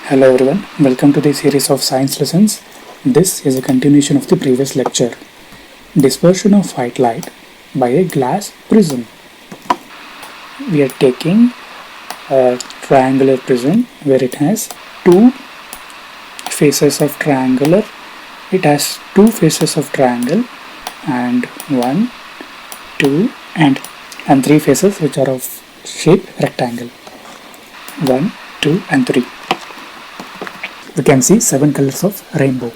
Hello everyone, welcome to the series of science lessons. This is a continuation of the previous lecture. Dispersion of white light by a glass prism. We are taking a triangular prism where it has two faces of triangle and one, two and three faces which are of shape rectangle. 1, 2 and 3. We can see 7 colors of rainbow.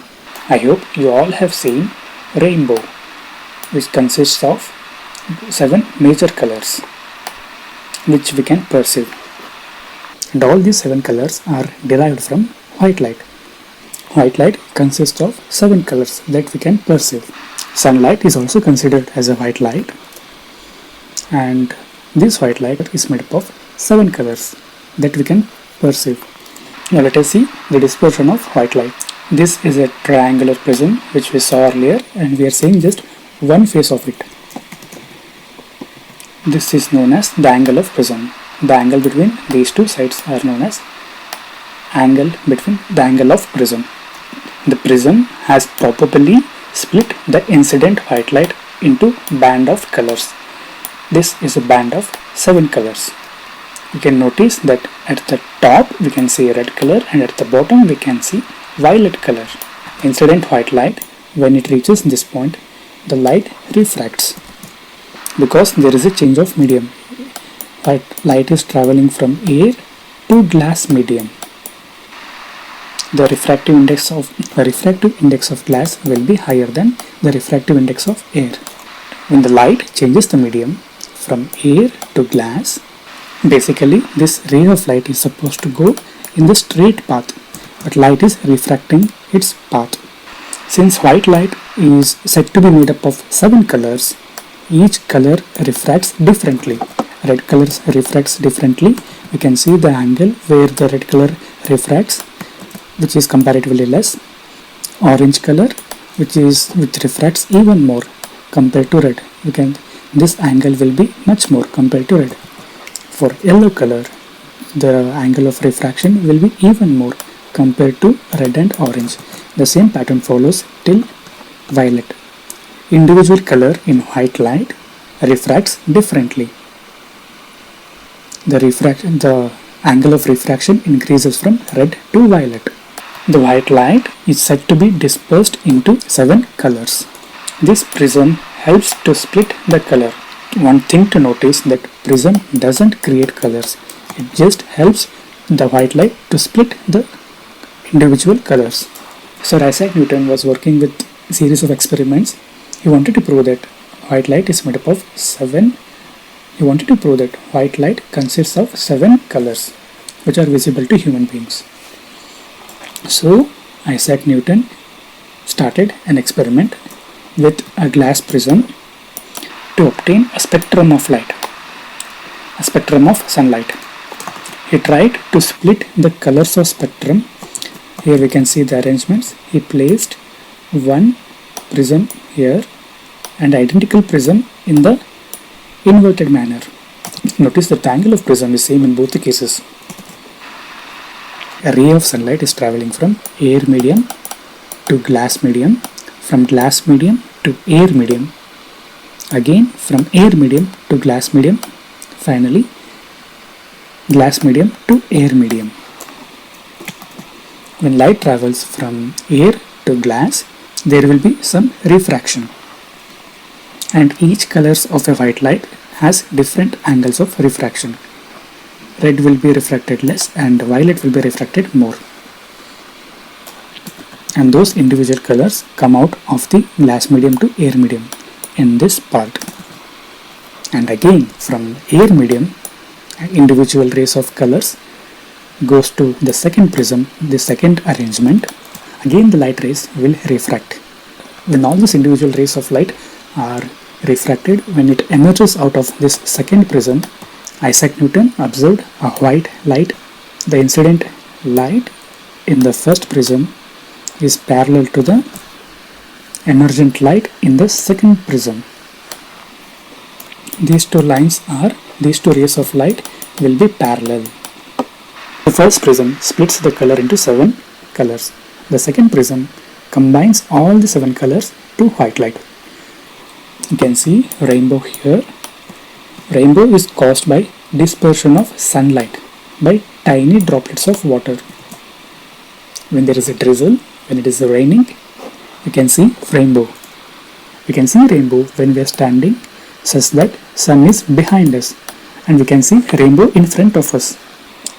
I hope you all have seen rainbow, which consists of 7 major colors which we can perceive. And all these 7 colors are derived from white light. White light consists of 7 colors that we can perceive. Sunlight is also considered as a white light, and this white light is made up of 7 colors that we can perceive. Now let us see the dispersion of white light. This is a triangular prism which we saw earlier, and we are seeing just one face of it. This is known as the angle of prism. The angle between these two sides are known as angle between the angle of prism. The prism has probably split the incident white light into band of colors. This is a band of 7 colors. You can notice that at the top we can see red color and at the bottom we can see violet color. Incident white light, when it reaches this point, the light refracts because there is a change of medium. White light is traveling from air to glass medium. The refractive index of glass will be higher than the refractive index of air. When the light changes the medium from air to glass, basically this ray of light is supposed to go in the straight path, but light is refracting its path. Since white light is said to be made up of 7 colors, each color refracts differently. Red color refracts differently. We can see the angle where the red color refracts, which is comparatively less. Orange color, which refracts even more compared to red. This angle will be much more compared to red. For yellow color, the angle of refraction will be even more compared to red and orange. The same pattern follows till violet. Individual color in white light refracts differently. The angle of refraction increases from red to violet. The white light is said to be dispersed into 7 colors. This prism helps to split the color. One thing to notice that prism doesn't create colors. It just helps the white light to split the individual colors. Sir Isaac Newton was working with a series of experiments. He wanted to prove that white light is made up of 7. He wanted to prove that white light consists of 7 colors which are visible to human beings. So Isaac Newton started an experiment with a glass prism to obtain a spectrum of light, a spectrum of sunlight. He tried to split the colors of spectrum. Here we can see the arrangements. He placed one prism here and identical prism in the inverted manner. Notice that the angle of prism is same in both the cases. A ray of sunlight is traveling from air medium to glass medium, from glass medium to air medium, again from air medium to glass medium, finally glass medium to air medium. When light travels from air to glass, there will be some refraction, and each colors of a white light has different angles of refraction. Red will be refracted less and violet will be refracted more, and those individual colors come out of the glass medium to air medium in this part. And again from air medium, individual rays of colors goes to the second prism, the second arrangement. Again the light rays will refract. When all these individual rays of light are refracted, when it emerges out of this second prism, Isaac Newton observed a white light. The incident light in the first prism is parallel to the emergent light in the second prism. These two rays of light will be parallel. The first prism splits the color into 7 colors. The second prism combines all the 7 colors to white light. You can see rainbow here. Rainbow is caused by dispersion of sunlight by tiny droplets of water. When there is a drizzle, when it is raining, you can see rainbow. We can see rainbow when we are standing such that sun is behind us, and we can see rainbow in front of us.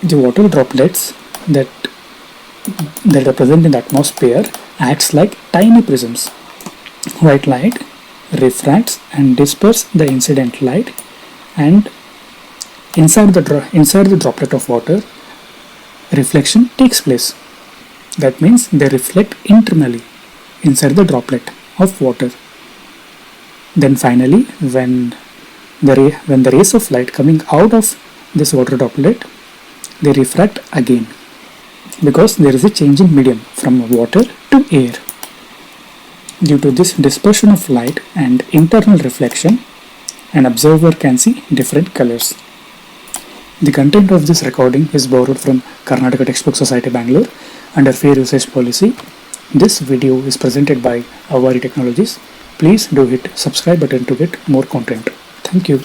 The water droplets that are present in the atmosphere acts like tiny prisms. White light refracts and disperses the incident light, and inside the droplet of water, reflection takes place. That means they reflect internally inside the droplet of water. Then finally, when the rays of light coming out of this water droplet, they refract again, because there is a change in medium from water to air. Due to this dispersion of light and internal reflection, an observer can see different colors. The content of this recording is borrowed from Karnataka Textbook Society, Bangalore, under Fair Usage Policy. This video is presented by Avari Technologies. Please do hit subscribe button to get more content. Thank you.